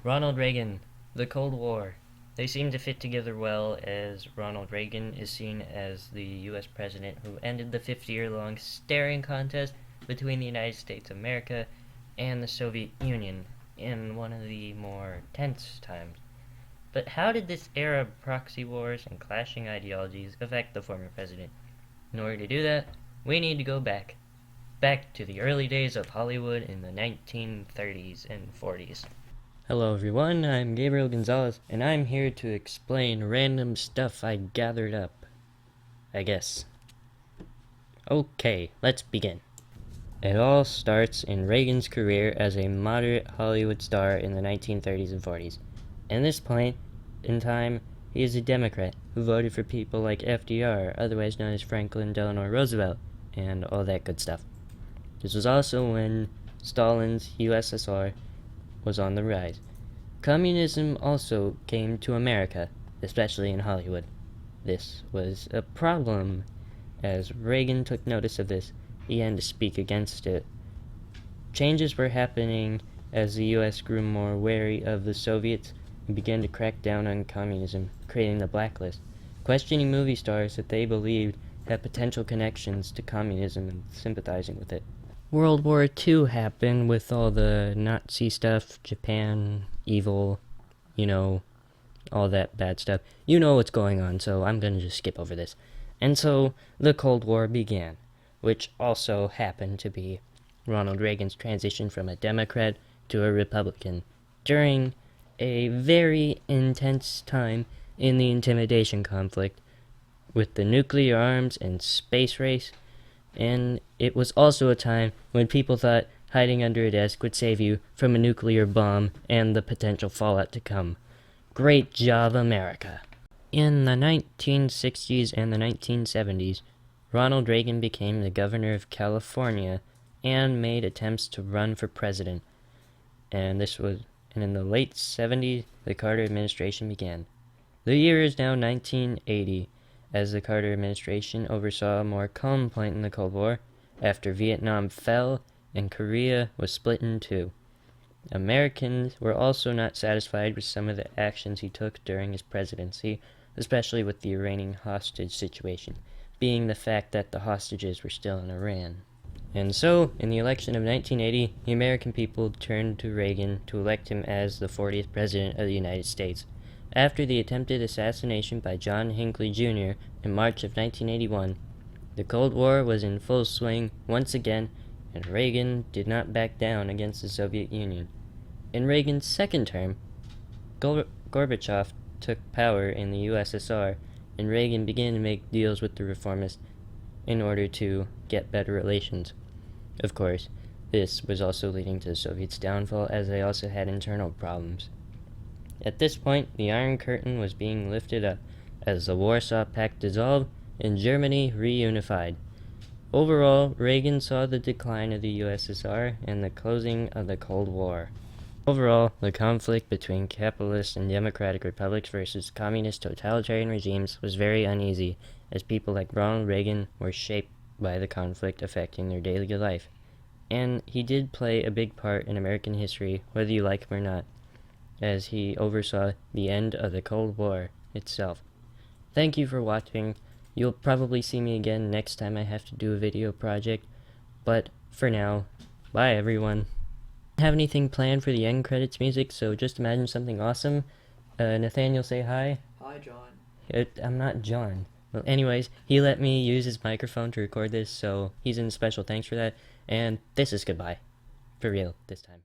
Ronald Reagan, the Cold War. They seem to fit together well, as Ronald Reagan is seen as the US president who ended the 50-year-long staring contest between the United States of America and the Soviet Union in one of the more tense times. But how did this era of proxy wars and clashing ideologies affect the former president? In order to do that, we need to go back to the early days of Hollywood in the 1930s and 40s. Hello everyone, I'm Gabriel Gonzalez, and I'm here to explain random stuff I gathered up. I guess. Okay, let's begin. It all starts in Reagan's career as a moderate Hollywood star in the 1930s and 40s. At this point in time, he is a Democrat who voted for people like FDR, otherwise known as Franklin Delano Roosevelt, and all that good stuff. This was also when Stalin's USSR was on the rise. Communism also came to America, especially in Hollywood. This was a problem. As Reagan took notice of this, he had to speak against it. Changes were happening as the US grew more wary of the Soviets and began to crack down on communism, creating the blacklist, questioning movie stars that they believed had potential connections to communism and sympathizing with it. World War II happened with all the Nazi stuff, Japan, evil, all that bad stuff. You know what's going on, so I'm gonna just skip over this. And so the Cold War began, which also happened to be Ronald Reagan's transition from a Democrat to a Republican during a very intense time in the intimidation conflict with the nuclear arms and space race. And it was also a time when people thought hiding under a desk would save you from a nuclear bomb and the potential fallout to come. Great job, America. In the 1960s and the 1970s, Ronald Reagan became the governor of California and made attempts to run for president. And in the late 70s, the Carter administration began. The year is now 1980, as the Carter administration oversaw a more calm point in the Cold War after Vietnam fell and Korea was split in two. Americans were also not satisfied with some of the actions he took during his presidency, especially with the Iranian hostage situation, being the fact that the hostages were still in Iran. And so, in the election of 1980, the American people turned to Reagan to elect him as the 40th President of the United States. After the attempted assassination by John Hinckley Jr. in March of 1981, the Cold War was in full swing once again, and Reagan did not back down against the Soviet Union. In Reagan's second term, Gorbachev took power in the USSR, and Reagan began to make deals with the reformists in order to get better relations. Of course, this was also leading to the Soviets' downfall, as they also had internal problems. At this point, the Iron Curtain was being lifted up as the Warsaw Pact dissolved and Germany reunified. Overall, Reagan saw the decline of the USSR and the closing of the Cold War. Overall, the conflict between capitalist and democratic republics versus communist totalitarian regimes was very uneasy, as people like Ronald Reagan were shaped by the conflict affecting their daily life. And he did play a big part in American history, whether you like him or not, as he oversaw the end of the Cold War itself. Thank you for watching. You'll probably see me again next time I have to do a video project, but for now, bye everyone. Have anything planned for the end credits music, so just imagine something awesome. Nathaniel, say hi. Hi, John. I'm not John. Well, anyways, he let me use his microphone to record this, so he's in special thanks for that, and this is goodbye. For real, this time.